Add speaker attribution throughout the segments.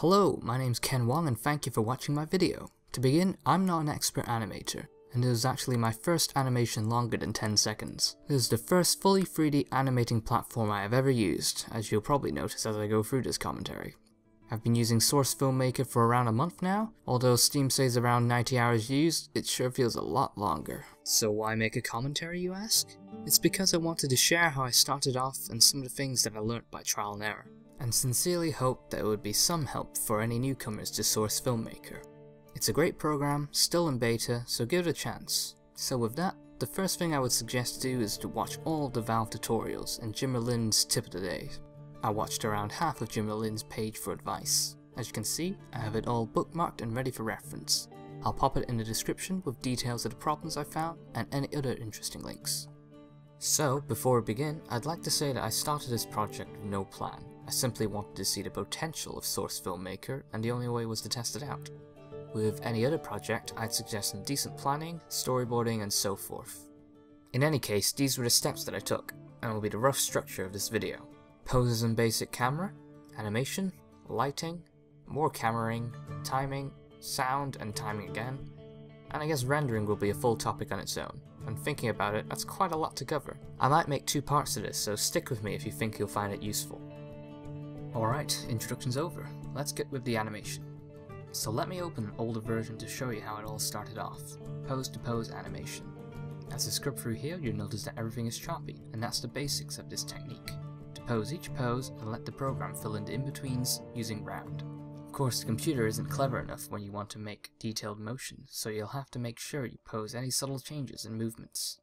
Speaker 1: Hello, my name's Ken Wong and thank you for watching my video. To begin, I'm not an expert animator, and it was actually my first animation longer than 10 seconds. This is the first fully 3D animating platform I have ever used, as you'll probably notice as I go through this commentary. I've been using Source Filmmaker for around a month now, although Steam says around 90 hours used, it sure feels a lot longer. So why make a commentary, you ask? It's because I wanted to share how I started off and some of the things that I learnt by trial and error, and sincerely hope that it would be some help for any newcomers to Source Filmmaker. It's a great program, still in beta, so give it a chance. So with that, the first thing I would suggest to do is to watch all of the Valve tutorials and Jim Merlin's tip of the day. I watched around half of Jim Merlin's page for advice. As you can see, I have it all bookmarked and ready for reference. I'll pop it in the description with details of the problems I found and any other interesting links. So, before we begin, I'd like to say that I started this project with no plan. I simply wanted to see the potential of Source Filmmaker, and the only way was to test it out. With any other project, I'd suggest some decent planning, storyboarding, and so forth. In any case, these were the steps that I took, and will be the rough structure of this video. Poses in basic camera, animation, lighting, more cameraing, timing, sound and timing again, and I guess rendering will be a full topic on its own. And thinking about it, that's quite a lot to cover. I might make 2 parts to this, so stick with me if you think you'll find it useful. Alright, introduction's over. Let's get with the animation. So let me open an older version to show you how it all started off. Pose to pose animation. As I scrub through here, you'll notice that everything is choppy, and that's the basics of this technique. To pose each pose and let the program fill in the in-betweens using round. Of course, the computer isn't clever enough when you want to make detailed motion, so you'll have to make sure you pose any subtle changes and movements.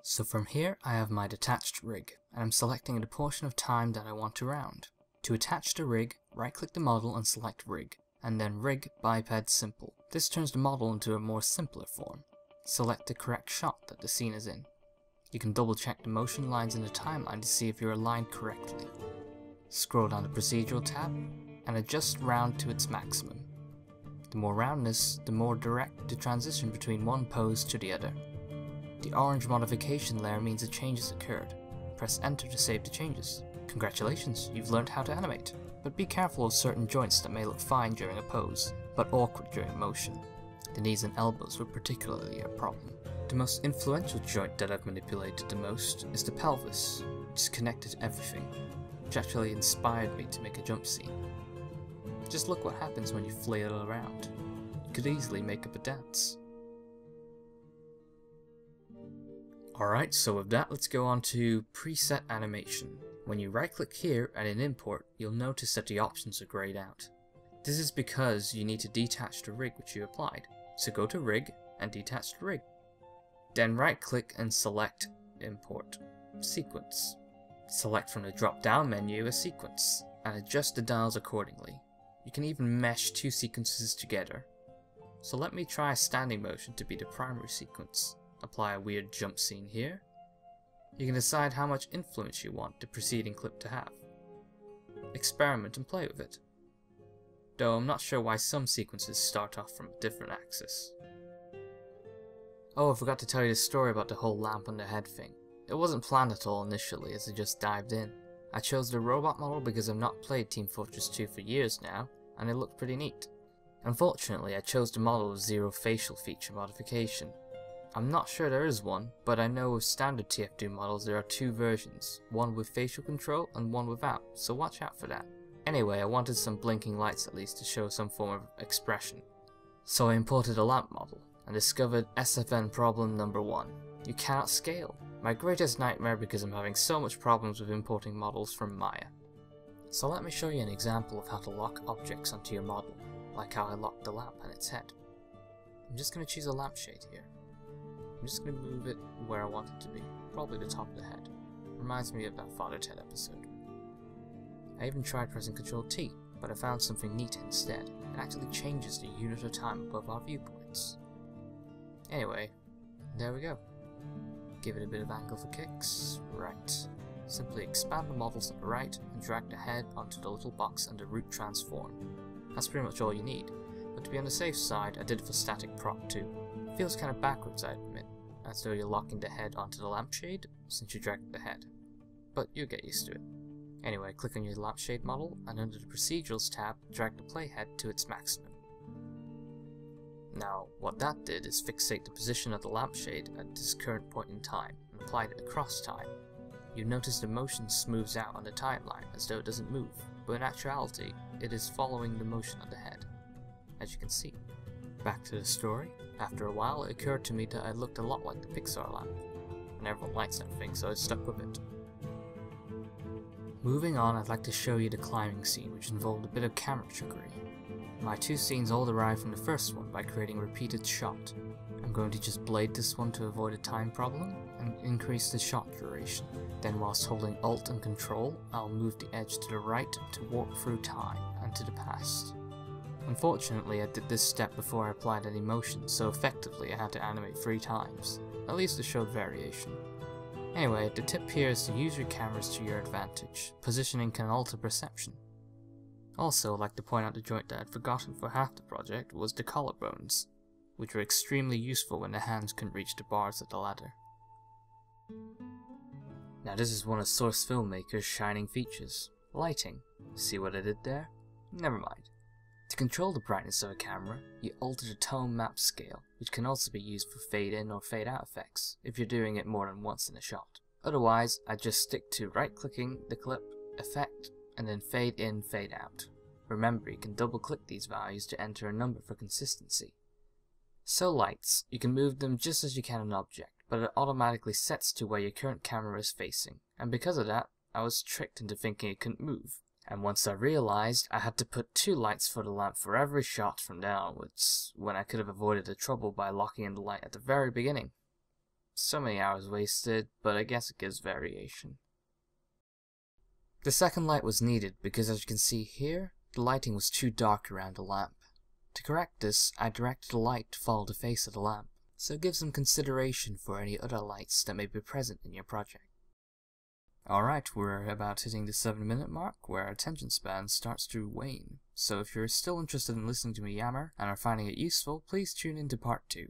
Speaker 1: So from here, I have my detached rig, and I'm selecting the portion of time that I want to round. To attach the rig, right-click the model and select Rig, and then Rig Biped Simple. This turns the model into a more simpler form. Select the correct shot that the scene is in. You can double check the motion lines in the timeline to see if you're aligned correctly. Scroll down the Procedural tab, and adjust round to its maximum. The more roundness, the more direct the transition between one pose to the other. The orange modification layer means a change has occurred. Press Enter to save the changes. Congratulations, you've learned how to animate, but be careful of certain joints that may look fine during a pose, but awkward during motion. The knees and elbows were particularly a problem. The most influential joint that I've manipulated the most is the pelvis, which is connected to everything, which actually inspired me to make a jump scene. Just look what happens when you flail it around. You could easily make up a dance. Alright, so with that, let's go on to preset animation. When you right click here and in import, you'll notice that the options are grayed out. This is because you need to detach the rig which you applied. So go to Rig and detach the rig. Then right click and select Import Sequence. Select from the drop down menu a sequence and adjust the dials accordingly. You can even mesh 2 sequences together. So let me try a standing motion to be the primary sequence. Apply a weird jump scene here. You can decide how much influence you want the preceding clip to have. Experiment and play with it. Though I'm not sure why some sequences start off from a different axis. Oh, I forgot to tell you the story about the whole lamp on the head thing. It wasn't planned at all initially as I just dived in. I chose the robot model because I've not played Team Fortress 2 for years now, and it looked pretty neat. Unfortunately, I chose the model with 0 facial feature modification. I'm not sure there is one, but I know with standard TF2 models there are 2 versions, one with facial control and one without, so watch out for that. Anyway, I wanted some blinking lights at least to show some form of expression. So I imported a lamp model, and discovered SFM problem number 1. You cannot scale. My greatest nightmare because I'm having so much problems with importing models from Maya. So let me show you an example of how to lock objects onto your model, like how I locked the lamp on its head. I'm just going to choose a lampshade here. I'm just going to move it where I want it to be, probably the top of the head. Reminds me of that Father Ted episode. I even tried pressing Ctrl T, but I found something neat instead. It actually changes the unit of time above our viewpoints. Anyway, there we go. Give it a bit of angle for kicks. Right. Simply expand the models on the right and drag the head onto the little box under Root Transform. That's pretty much all you need, but to be on the safe side, I did it for static prop too. It feels kind of backwards, I admit, as though you're locking the head onto the lampshade since you dragged the head. But you'll get used to it. Anyway, click on your lampshade model, and under the Procedurals tab, drag the playhead to its maximum. Now, what that did is fixate the position of the lampshade at this current point in time, and applied it across time. You notice the motion smooths out on the timeline as though it doesn't move, but in actuality, it is following the motion of the head, as you can see. Back to the story. After a while, it occurred to me that I looked a lot like the Pixar lamp, and everyone likes that thing, so I stuck with it. Moving on, I'd like to show you the climbing scene, which involved a bit of camera trickery. My two scenes all derive from the first one by creating a repeated shot. I'm going to just blade this one to avoid a time problem, and increase the shot duration. Then whilst holding Alt and Control, I'll move the edge to the right to warp through time and to the past. Unfortunately, I did this step before I applied any motion, so effectively I had to animate 3 times. At least it showed variation. Anyway, the tip here is to use your cameras to your advantage. Positioning can alter perception. Also, I'd like to point out the joint that I'd forgotten for half the project was the collarbones, which were extremely useful when the hands couldn't reach the bars of the ladder. Now this is one of Source Filmmaker's shining features. Lighting. See what I did there? Never mind. To control the brightness of a camera, you alter the tone map scale, which can also be used for fade in or fade out effects, if you're doing it more than once in a shot. Otherwise, I just stick to right clicking the clip, effect, and then fade in, fade out. Remember, you can double click these values to enter a number for consistency. So lights, you can move them just as you can an object, but it automatically sets to where your current camera is facing, and because of that, I was tricked into thinking it couldn't move. And once I realized, I had to put 2 lights for the lamp for every shot from then onwards, when I could have avoided the trouble by locking in the light at the very beginning. So many hours wasted, but I guess it gives variation. The second light was needed because, as you can see here, the lighting was too dark around the lamp. To correct this, I directed the light to follow the face of the lamp, so give some consideration for any other lights that may be present in your project. Alright, we're about hitting the 7-minute mark, where our attention span starts to wane, so if you're still interested in listening to me yammer, and are finding it useful, please tune into part 2.